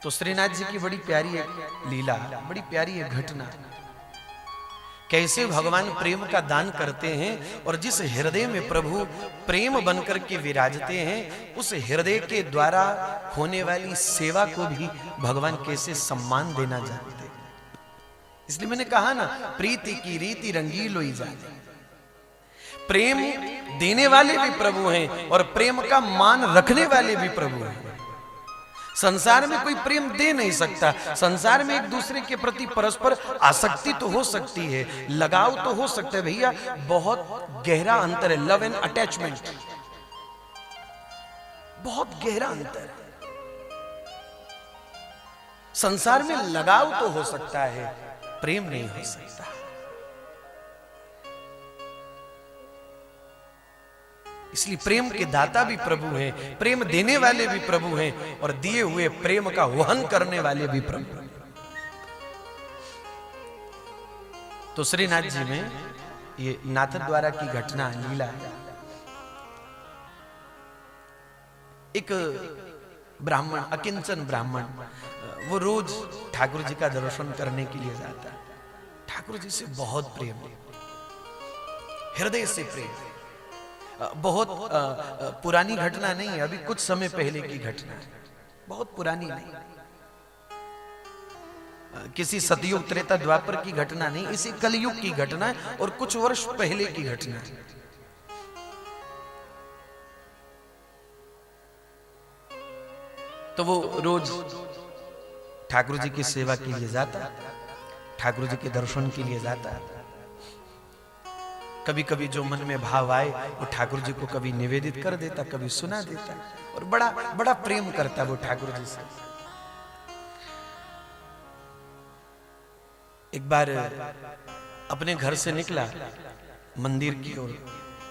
तो श्रीनाथ जी की बड़ी प्यारी एक लीला, बड़ी प्यारी एक घटना, कैसे भगवान प्रेम का दान करते हैं और जिस हृदय में प्रभु प्रेम बनकर के विराजते हैं उस हृदय के द्वारा होने वाली सेवा को भी भगवान कैसे सम्मान देना जानते हैं। इसलिए मैंने कहा ना, प्रीति की रीति रंगीलो ही जाने। प्रेम देने वाले भी प्रभु हैं और प्रेम का मान रखने वाले भी प्रभु हैं। संसार में कोई प्रेम दे नहीं सकता। संसार में एक दूसरे के प्रति परस्पर आसक्ति तो हो सकती है, लगाव तो हो सकता है भैया, बहुत गहरा अंतर है। लव एंड अटैचमेंट, बहुत गहरा अंतर है। संसार में लगाव तो हो सकता है, प्रेम नहीं हो सकता। इसलिए प्रेम के दाता भी प्रभु हैं, प्रेम देने वाले भी प्रभु हैं और दिए हुए प्रेम का वहन करने वाले भी प्रभु हैं। तो श्रीनाथ जी में ये नाथ द्वारा की घटना लीला, एक ब्राह्मण, अकिंचन ब्राह्मण, वो रोज ठाकुर जी का दर्शन करने के लिए जाता है। ठाकुर जी से बहुत प्रेम, हृदय से प्रेम। बहुत पुरानी घटना नहीं है, अभी कुछ समय पहले की घटना है, बहुत पुरानी नहीं, किसी सतयुग त्रेता द्वापर की घटना नहीं, इसी कलयुग की घटना है और कुछ वर्ष पहले की घटना है। तो वो रोज ठाकुर जी की सेवा के लिए जाता, ठाकुर जी के दर्शन के लिए जाता। कभी कभी जो मन में भाव आए वो ठाकुर जी को कभी निवेदित कर देता, कभी सुना देता और बड़ा बड़ा प्रेम करता वो ठाकुर जी से। एक बार अपने घर से निकला मंदिर की ओर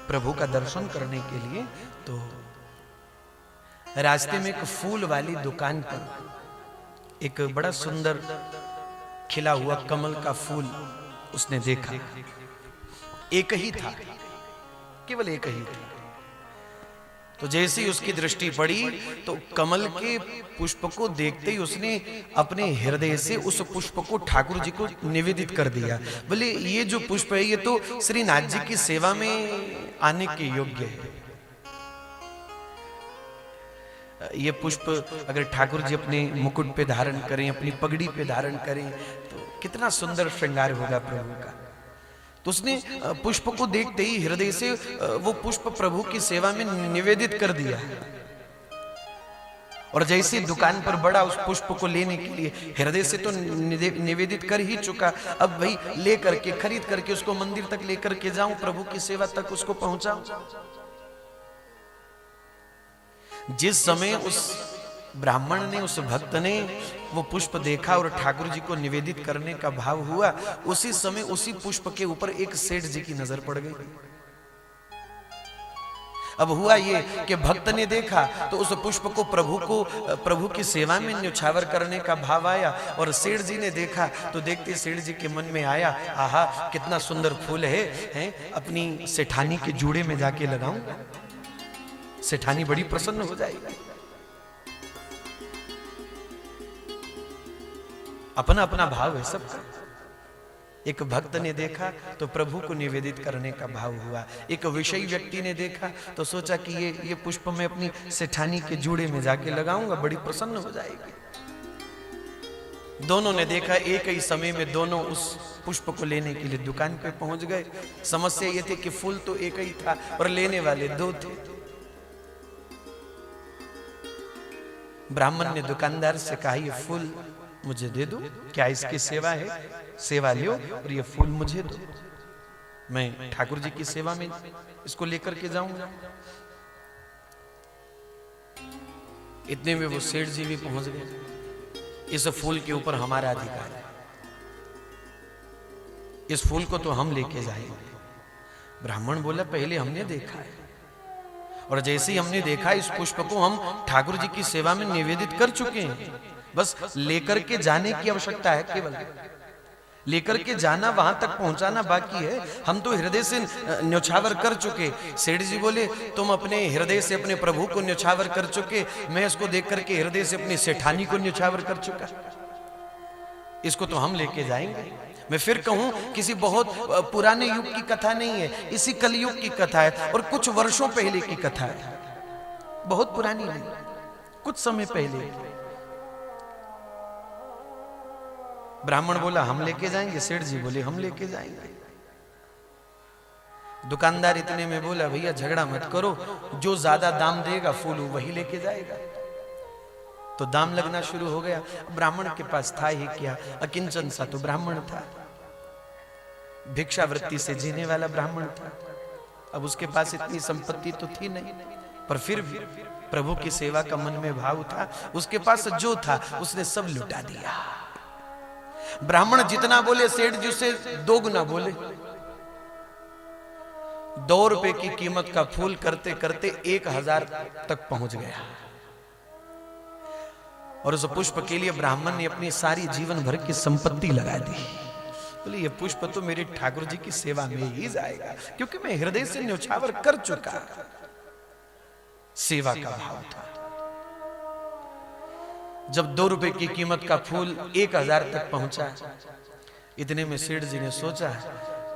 प्रभु का दर्शन करने के लिए, तो रास्ते में एक फूल वाली दुकान पर एक बड़ा सुंदर खिला हुआ कमल का फूल उसने देखा। एक ही था, केवल एक ही था। तो जैसे ही उसकी दृष्टि पड़ी तो कमल के पुष्प को देखते ही उसने अपने हृदय से उस पुष्प को ठाकुर जी को निवेदित कर दिया। बोले ये जो पुष्प है ये तो श्रीनाथ जी की सेवा में आने के योग्य है। ये पुष्प अगर ठाकुर जी अपने मुकुट पे धारण करें, अपनी पगड़ी पे धारण करें तो कितना सुंदर श्रृंगार होगा प्रभु का। तो उसने पुष्प को देखते ही हृदय से वो पुष्प प्रभु की सेवा में निवेदित कर दिया। और जैसे दुकान पर बड़ा उस पुष्प को लेने के लिए, हृदय से तो निवेदित कर ही चुका, अब भाई ले करके खरीद करके उसको मंदिर तक लेकर के जाऊं, प्रभु की सेवा तक उसको पहुंचाऊं। जिस समय उस ब्राह्मण ने, उस भक्त ने वो पुष्प देखा और ठाकुर जी को निवेदित करने का भाव हुआ, उसी समय उसी पुष्प के ऊपर एक सेठ जी की नजर पड़ गई। अब हुआ ये कि भक्त ने देखा तो उस पुष्प को प्रभु की सेवा में न्यौछावर करने का भाव आया, और सेठ जी ने देखा तो देखते सेठ जी के मन में आया, आहा कितना सुंदर फूल है, अपनी सेठानी के जूड़े में जाके लगाऊं, सेठानी बड़ी प्रसन्न हो जाएगी। अपना अपना भाव है सबका। एक भक्त ने देखा तो प्रभु को निवेदित करने का भाव हुआ, एक विषयी व्यक्ति ने देखा तो सोचा कि ये पुष्प मैं अपनी सेठानी के जूड़े में जाके लगाऊंगा, बड़ी प्रसन्न हो जाएगी। दोनों ने देखा, एक ही समय में दोनों उस पुष्प को लेने के लिए दुकान पे पहुंच गए। समस्या ये थी कि फूल तो एक ही था और लेने वाले दो थे। ब्राह्मण ने दुकानदार से कहा, ये फूल मुझे दे दो, क्या इसकी सेवा है, सेवा लियो और ये फूल मुझे दो, मैं ठाकुर जी की सेवा में इसको लेकर के जाऊंगा। इतने में वो सेठ जी भी पहुंच गए। इस फूल के ऊपर हमारा अधिकार है, इस फूल को तो हम लेके जाएंगे। ब्राह्मण बोला, पहले हमने देखा है और जैसे ही हमने देखा इस पुष्प को हम ठाकुर जी की सेवा में निवेदित कर चुके हैं, बस लेकर के जाने की आवश्यकता है केवल। लेकर के जाना, वहां तक पहुंचाना बाकी है। हम तो हृदय से न्योछावर कर चुके। सेठ जी बोले तुम अपने हृदय से अपने प्रभु को न्योछावर कर चुके, मैं इसको देख करके हृदय से अपनी सेठानी को न्योछावर कर चुका, इसको तो हम लेके जाएंगे। मैं फिर कहूं किसी बहुत पुराने युग की कथा नहीं है, इसी कलयुग की कथा है और कुछ वर्षों पहले की कथा है, बहुत पुरानी नहीं, कुछ समय पहले। ब्राह्मण बोला हम लेके जाएंगे, सेठ जी बोले हम लेके जाएंगे। दुकानदार इतने में बोला भैया झगड़ा मत करो, जो ज्यादा दाम देगा फूल वही लेके जाएगा। तो दाम लगना शुरू हो गया। ब्राह्मण के पास था ही क्या, अकिंचन सा तो ब्राह्मण था, भिक्षावृत्ति से जीने वाला ब्राह्मण था। अब उसके पास इतनी संपत्ति तो थी नहीं, पर फिर भी प्रभु की सेवा का मन में भाव था। उसके पास जो था उसने सब लुटा दिया। ब्राह्मण जितना बोले सेठ जी से 2 गुना बोले। 2 रुपए की कीमत का फूल करते करते 1000 तक पहुंच गया। और उस पुष्प के लिए ब्राह्मण ने अपनी सारी जीवन भर की संपत्ति लगा दी। बोले ये पुष्प तो मेरे ठाकुर जी की सेवा में ही जाएगा, क्योंकि मैं हृदय से न्योछावर कर चुका। सेवा का भाव था। जब 2 रुपए की कीमत का फूल 1000 तक पहुंचा, इतने में सेठ जी ने सोचा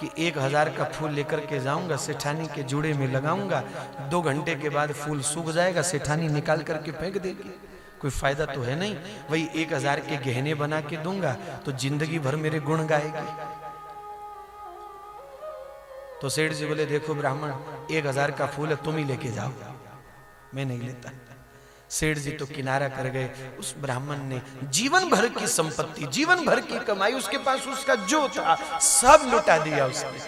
कि 1000 का फूल लेकर के जाऊंगा, सेठानी के जूड़े में लगाऊंगा, 2 घंटे के बाद फूल सूख जाएगा, सेठानी निकाल करके फेंक देगी, कोई फायदा तो है नहीं। वही 1000 के गहने बना के दूंगा तो जिंदगी भर मेरे गुण गाएगी। तो सेठ जी बोले देखो ब्राह्मण, 1000 का फूल है, तुम ही लेके जाओ, मैं नहीं लेता। सेठ जी तो किनारा कर गए। उस ब्राह्मण ने जीवन भर की संपत्ति, जीवन भर की कमाई, उसके पास उसका जो था सब लुटा दिया। उसने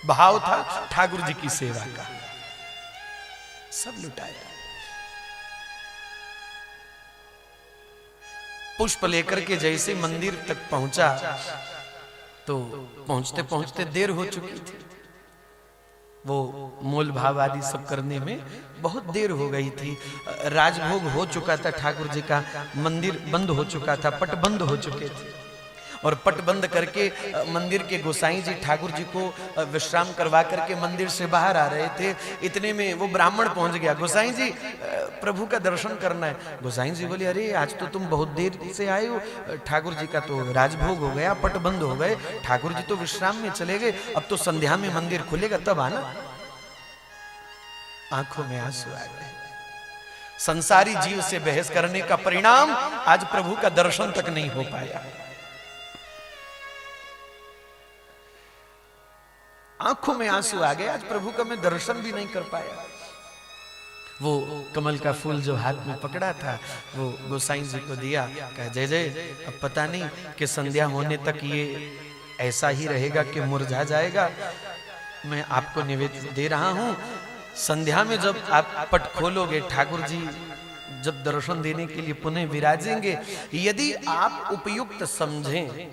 भाव था ठाकुर जी की सेवा का, सब लुटाया। पुष्प लेकर के जैसे मंदिर तक पहुंचा तो पहुंचते पहुंचते देर हो चुकी थी। वो मोल भाव आदि सब करने में बहुत देर हो गई थी। राजभोग हो चुका था, ठाकुर जी का मंदिर बंद हो चुका था, पट बंद हो चुके थे। और पट बंद करके मंदिर के गोसाई जी ठाकुर जी को विश्राम करवा करके मंदिर से बाहर आ रहे थे। इतने में वो ब्राह्मण पहुंच गया। गोसाई जी प्रभु का दर्शन करना है। गोसाई जी बोले अरे आज तो तुम बहुत देर से आए हो, ठाकुर जी का तो राजभोग हो गया, पट बंद हो गए, ठाकुर जी तो विश्राम में चले गए, अब तो संध्या में मंदिर खुलेगा तब आना। आंखों में आंसू आ गए। संसारी जीव से बहस करने का परिणाम आज प्रभु का दर्शन तक नहीं हो पाया। आंखों में आंसू आ गए, आज प्रभु का मैं दर्शन भी नहीं कर पाया। वो कमल का फूल जो हाथ में पकड़ा था वो गोसाई जी को दिया, कहा जय जय, अब पता नहीं कि संध्या होने तक ये ऐसा ही रहेगा कि मुरझा जाएगा, मैं आपको निवेदन दे रहा हूं। संध्या में जब आप पट खोलोगे, ठाकुर जी जब दर्शन देने के लिए पुनः विराजेंगे, यदि आप उपयुक्त समझें,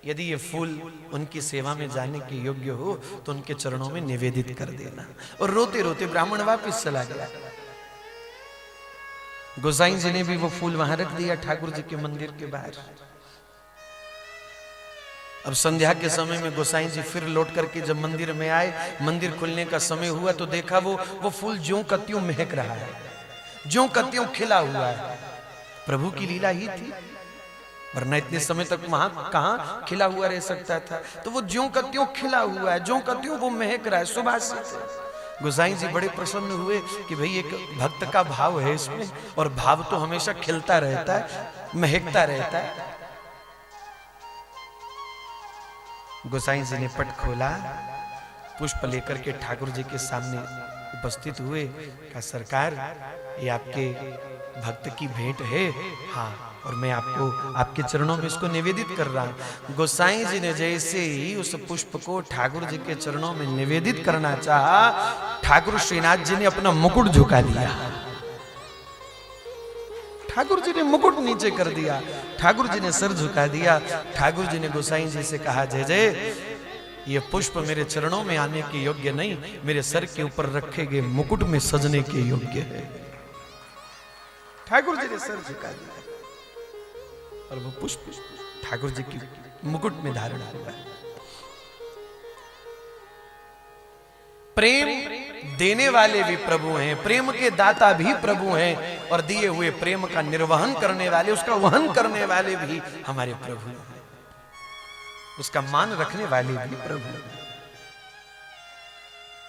यदि ये फूल उनकी सेवा में जाने के योग्य हो तो उनके चरणों में निवेदित कर देना। और रोते रोते ब्राह्मण वापस चला गया। गोसाई जी ने भी वो फूल वहां रख दिया ठाकुर जी के मंदिर के बाहर। अब संध्या के समय में गोसाई जी फिर लौट करके जब मंदिर में आए, मंदिर खुलने का समय हुआ तो देखा वो फूल ज्यों का त्यों महक रहा है, ज्यों का त्यों खिला हुआ है। प्रभु की लीला ही थी, वरना इतने समय तक वहां कहां खिला हुआ रह सकता था। तो वो ज्यों का त्यों खिला हुआ है, ज्यों का त्यों वो महक रहा है, सुभाषित। गोसाई जी बड़े प्रसन्न हुए कि भाई एक भक्त का भाव है इसमें, और भाव तो हमेशा खिलता रहता है, महकता रहता है। गोसाई जी ने पट खोला, पुष्प लेकर के ठाकुर जी के सामने उपस्थित हुए। कहा सरकार, ये आपके भक्त की भेंट है। हाँ, और मैं आपको आपके चरणों में इसको निवेदित कर रहा हूं। गोसाई जी ने जैसे ही उस पुष्प को ठाकुर जी के चरणों में निवेदित करना चाहा, ठाकुर श्रीनाथ जी ने अपना मुकुट झुका दिया। ठाकुर जी ने मुकुट नीचे कर दिया, ठाकुर जी ने सर झुका दिया। ठाकुर जी ने गोसाई जी से कहा जय जय, ये पुष्प मेरे चरणों में आने के योग्य नहीं, मेरे सर के ऊपर रखे गए मुकुट में सजने के योग्य है। ठाकुर जी ने सर झुका दिया। और वो पुष्प ठाकुर जी की मुकुट में धारण हुआ है। प्रेम देने वाले भी प्रभु हैं, प्रेम के दाता भी प्रभु हैं, और दिए हुए प्रेम का निर्वहन करने वाले, उसका वहन करने वाले भी हमारे प्रभु हैं, उसका मान रखने वाले भी प्रभु हैं।